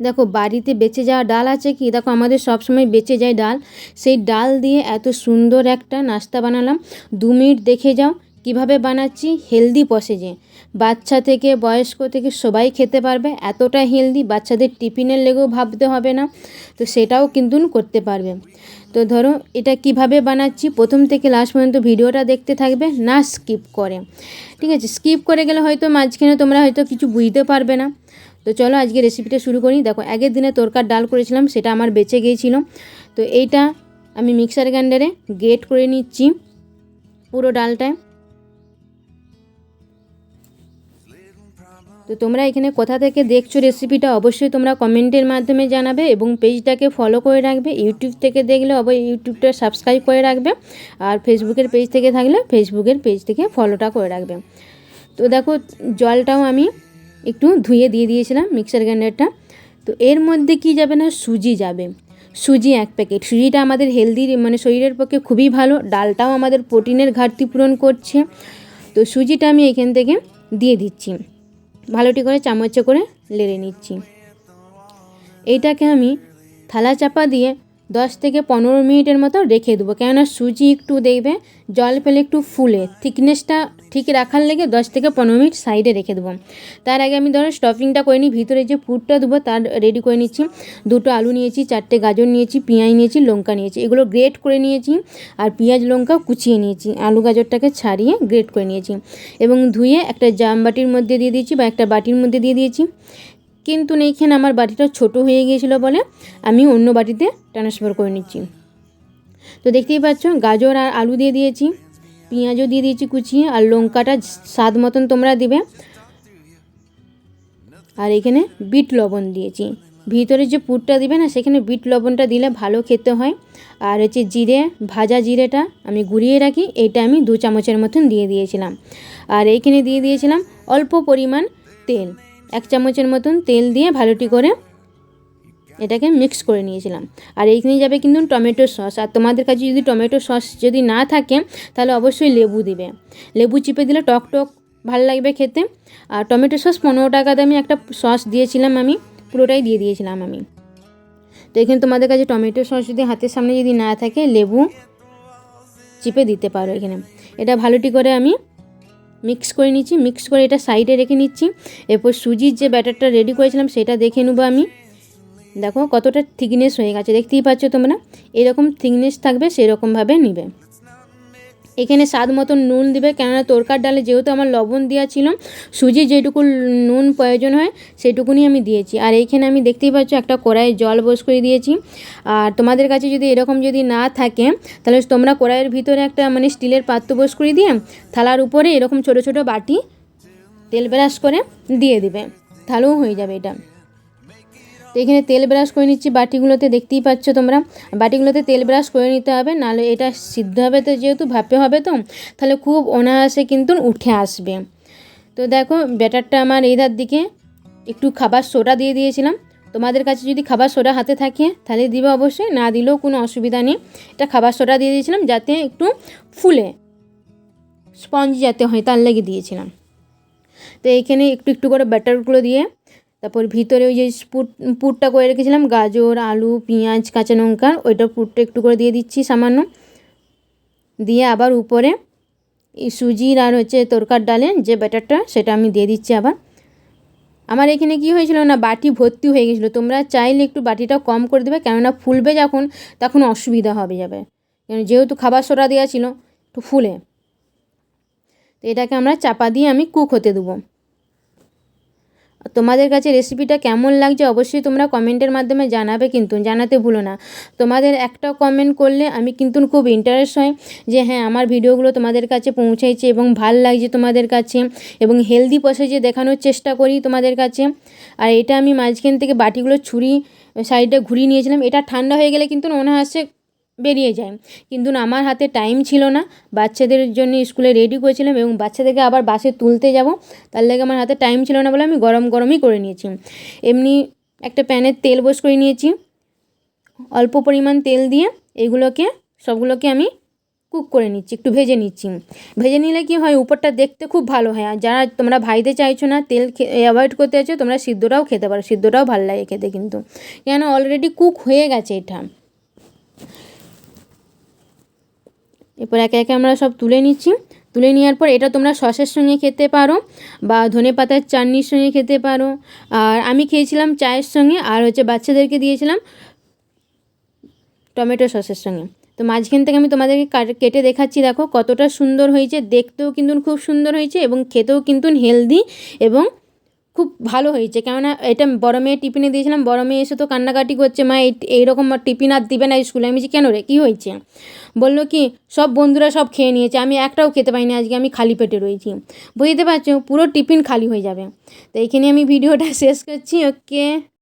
দেখো বাড়িতে বেঁচে যাওয়া ডাল আছে কি, দেখো আমাদের সব সময় বেঁচে যায় ডাল, সেই ডাল দিয়ে এত সুন্দর একটা নাস্তা বানালাম। 2 মিনিট দেখে যাও কিভাবে বানাচ্ছি, হেলদি প্রসেসে, বাচ্চা থেকে বয়স্ক থেকে সবাই খেতে পারবে, এতটা হেলদি, বাচ্চাদের টিফিনের লেগেও ভাবতে হবে না, তো সেটাও কিন্তু করতে পারবে। তো ধরো এটা কিভাবে বানাচ্ছি, প্রথম থেকে লাস্ট পর্যন্ত ভিডিওটা দেখতে থাকবে, না স্কিপ করে, ঠিক আছে? স্কিপ করে গেলে হয়তো মাঝখানে তোমরা হয়তো কিছু বুঝতে পারবে না। তো চলো আজকে রেসিপিটা শুরু করি। দেখো আগের দিনে তরকার ডাল করেছিলাম, সেটা আমার বেঁচে গিয়েছিল, তো এইটা আমি মিক্সার গ্রাইন্ডারে গ্রেট করে নিচ্ছি পুরো ডালটায়। তো তোমরা এখানে কোথা থেকে দেখছো রেসিপিটা অবশ্যই তোমরা কমেন্টের মাধ্যমে জানাবে, এবং পেজটাকে ফলো করে রাখবে। ইউটিউব থেকে দেখলে অবশ্যই ইউটিউবটা সাবস্ক্রাইব করে রাখবে, আর ফেসবুকের পেজ থেকে থাকলে ফেসবুকের পেজ থেকে ফলোটা করে রাখবে। তো দেখো জলটাও আমি একটু ধুয়ে দিয়ে দিয়েছিলাম মিক্সার গ্রাইন্ডারটা। তো এর মধ্যে কি যাবে না, সুজি যাবে, সুজি 1 প্যাকেট। সুজিটা আমাদের হেলদি, মানে শরীরের পক্ষে খুবই ভালো, ডালটাও আমাদের প্রোটিনের ঘাটতি পূরণ করছে। তো সুজিটা আমি এখান থেকে দিয়ে দিচ্ছি, ভালোটি করে চামচে করে লেড়ে নিচ্ছি। এইটাকে আমি থালা চাপা দিয়ে 10 থেকে 15 মিনিটের মতো রেখে দেবো, কেননা সুজি একটু দেখবে জল ফেলে একটু ফুলে, থিকনেসটা ঠিক রাখার লেগে 10 থেকে 15 মিনিট সাইডে রেখে দেবো। তার আগে আমি ধরো স্টাফিংটা করে নিই, ভিতরে যে পুরটা দেবো তার রেডি করে নিচ্ছি। 2টো আলু নিয়েছি, 4টে গাজর নিয়েছি, পেঁয়াজ নিয়েছি, লঙ্কা নিয়েছি, এগুলো গ্রেট করে নিয়েছি, আর পেঁয়াজ লঙ্কা কুচিয়ে নিয়েছি, আলু গাজরটাকে ছাড়িয়ে গ্রেট করে নিয়েছি, এবং ধুয়ে একটা জাম বাটির মধ্যে দিয়ে দিয়েছি বা একটা বাটির মধ্যে দিয়ে দিয়েছি। কিন্তু এইখানে আমার বাটিটা ছোট হয়ে গিয়েছিল বলে আমি অন্য বাটিতে ট্রান্সফার করে নিচ্ছি। তো দেখতেই পাচ্ছ গাজর আর আলু দিয়ে দিয়েছি, পেঁয়াজও দিয়ে দিয়েছি কুচিয়ে, আর লঙ্কাটা স্বাদ মতন তোমরা দিবে, আর এখানে বিট লবণ দিয়েছি। ভিতরে যে পুরটা দিবে না সেখানে বিট লবণটা দিলে ভালো খেতে হয়। আর হচ্ছে জিরে, ভাজা জিরেটা আমি গুঁড়িয়ে রাখি, এটা আমি 2 চামচের মতন দিয়ে দিয়েছিলাম। আর এইখানে দিয়ে দিয়েছিলাম অল্প পরিমাণ তেল, 1 চামচের মতন তেল দিয়ে ভালোটি করে এটাকে মিক্স করে নিয়েছিলাম। আর এইখানে যাবে কিন্তু টমেটো সস, আর তোমাদের কাছে যদি টমেটো সস যদি না থাকে তাহলে অবশ্যই লেবু দিবে, লেবু চিপে দিলে টক টক ভালো লাগবে খেতে। আর টমেটো সস 15 টাকা দামে একটা সস দিয়েছিলাম, আমি পুরোটাই দিয়ে দিয়েছিলাম আমি। তো এখানে তোমাদের কাছে টমেটো সস যদি হাতের সামনে যদি না থাকে, লেবু চিপে দিতে পারো এখানে। এটা ভালোটি করে আমি মিক্স করে নিচ্ছি, মিক্স করে এটা সাইডে রেখে নিচ্ছি। এরপর সুজির যে ব্যাটারটা রেডি করেছিলাম সেটা দেখে নেবো আমি। দেখো কতটা থিকনেস হয়ে গেছে, দেখতেই পাচ্ছ তোমরা, এরকম থিকনেস থাকবে সেরকমভাবে নিবে। এখানে স্বাদ মতন নুন দিবে, কেননা তরকার ডালে যেহেতু আমার লবণ দেওয়া ছিল, সুজি যেটুকু নুন প্রয়োজন হয় সেটুকুনি আমি দিয়েছি। আর এইখানে আমি দেখতেই পাচ্ছ একটা কড়াইয়ে জল বস করে দিয়েছি। আর তোমাদের কাছে যদি এরকম যদি না থাকে তাহলে তোমরা কড়াইয়ের ভিতরে একটা মানে স্টিলের পাত্র বস করে দিয়ে থালার উপরে এরকম ছোট ছোট বাটি তেল ব্রাশ করে দিয়ে দিবে, তাহলেও হয়ে যাবে এটা। তো এখানে তেল ব্রাশ করে নিচ্ছি বাটিগুলোতে, দেখতেই পাচ্ছ তোমরা, বাটিগুলোতে তেল ব্রাশ করে নিতে হবে, নাহলে এটা সিদ্ধ হবে, তো যেহেতু ভাপে হবে তো তাহলে খুব অনায়াসে কিন্তু উঠে আসবে। তো দেখো ব্যাটারটা আমার এই ধার দিকে একটু খাবার সোডা দিয়ে দিয়েছিলাম, তোমাদের কাছে যদি খাবার সোডা হাতে থাকে তাহলে দিবে অবশ্যই, না দিলেও কোনো অসুবিধা নেই। এটা খাবার সোডা দিয়ে দিয়েছিলাম যাতে একটু ফুলে স্পঞ্জ যাতে হয়, তার লেগে দিয়েছিলাম। তো এইখানে একটু একটু করে ব্যাটারগুলো দিয়ে তারপর ভিতরে ওই যে পুরটা করে রেখেছিলাম গাজর, আলু, পেঁয়াজ, কাঁচা লঙ্কা, ওইটার পুরটা একটু করে দিয়ে দিচ্ছি সামান্য, দিয়ে আবার উপরে এই সুজির আর হচ্ছে তরকার ডালের যে ব্যাটারটা সেটা আমি দিয়ে দিচ্ছি আবার। আমার এখানে কি হয়েছিল না, বাটি ভর্তি হয়ে গেছিলো, তোমরা চাইলে একটু বাটিটা কম করে দেবে, কেননা ফুলবে যখন তখন অসুবিধা হবে যাবে, যেহেতু খাবার সোডা দেওয়া ছিল একটু ফুলে। তো এটাকে আমরা চাপা দিয়ে আমি কুক হতে দেবো। তোমাদের কাছে রেসিপিটা কেমন লাগছে অবশ্যই তোমরা কমেন্টের মাধ্যমে জানাবে, কিন্তু জানাতে ভুলো না। তোমাদের একটা কমেন্ট করলে আমি কিন্তু খুব ইন্টারেস্ট হয় যে হ্যাঁ আমার ভিডিওগুলো তোমাদের কাছে পৌঁছাইছে এবং ভাল লাগছে তোমাদের কাছে, এবং হেলদি প্রসেসে দেখানোর চেষ্টা করি তোমাদের কাছে। আর এটা আমি মাঝখান থেকে বাটিগুলো ছুরি সাইডে ঘুরিয়ে নিয়েছিলাম, এটা ঠান্ডা হয়ে গেলে কিন্তু অনায়াসে বেরিয়ে যায়, কিন্তু আমার হাতে টাইম ছিল না, বাচ্চাদের জন্য স্কুলে রেডি করেছিলাম এবং বাচ্চাদেরকে আবার বাসে তুলতে যাব, তার লাগে আমার হাতে টাইম ছিল না বলে আমি গরম গরমই করে নিয়েছি। এমনি একটা প্যানে তেল বস করে নিয়েছি, অল্প পরিমাণ তেল দিয়ে এগুলোকে সবগুলোকে আমি কুক করে নিচ্ছি, একটু ভেজে নিচ্ছি। ভেজে নিলে কি হয়, উপরটা দেখতে খুব ভালো হয়। আর যারা তোমরা ভাজতে চাইছো না, তেল অ্যাভয়েড করতে চাইছো, তোমরা সিদ্ধটাও খেতে পারো, সিদ্ধটাও ভালো লাগে খেতে কিন্তু, কেন অলরেডি কুক হয়ে গেছে এটা। এরপর একে একে আমরা সব তুলে নিচ্ছি। তুলে নেওয়ার পর এটা তোমরা সসের সঙ্গে খেতে পারো বা ধনেপাতার চাটনির সঙ্গে খেতে পারো। আর আমি খেয়েছিলাম চায়ের সঙ্গে, আর বাচ্চাদেরকে দিয়েছিলাম টমেটো সসের সঙ্গে। তো মাঝখান থেকে আমি তোমাদেরকে কেটে দেখাচ্ছি, দেখো কতটা সুন্দর হয়েছে, দেখতেও কিন্তু খুব সুন্দর হয়েছে এবং খেতেও কিন্তু হেলদি এবং খুব ভালো হয়েছে। কেননা এটা বড় মেয়ে টিফিনে দিয়েছিলাম, বড় মেয়ে এসে তো কান্নাকাটি করছে, মা এইরকম টিফিন আর দিবে না স্কুলে। আমি বলছি কেন রে, কী হয়েছে? বললো কি সব বন্ধুরা সব খেয়ে নিয়েছে, আমি একটাও খেতে পাইনি, আজকে আমি খালি পেটে রয়েছি। বুঝতে পারছো, পুরো টিফিন খালি হয়ে যাবে। তো এইখানে আমি ভিডিওটা শেষ করছি। ওকে।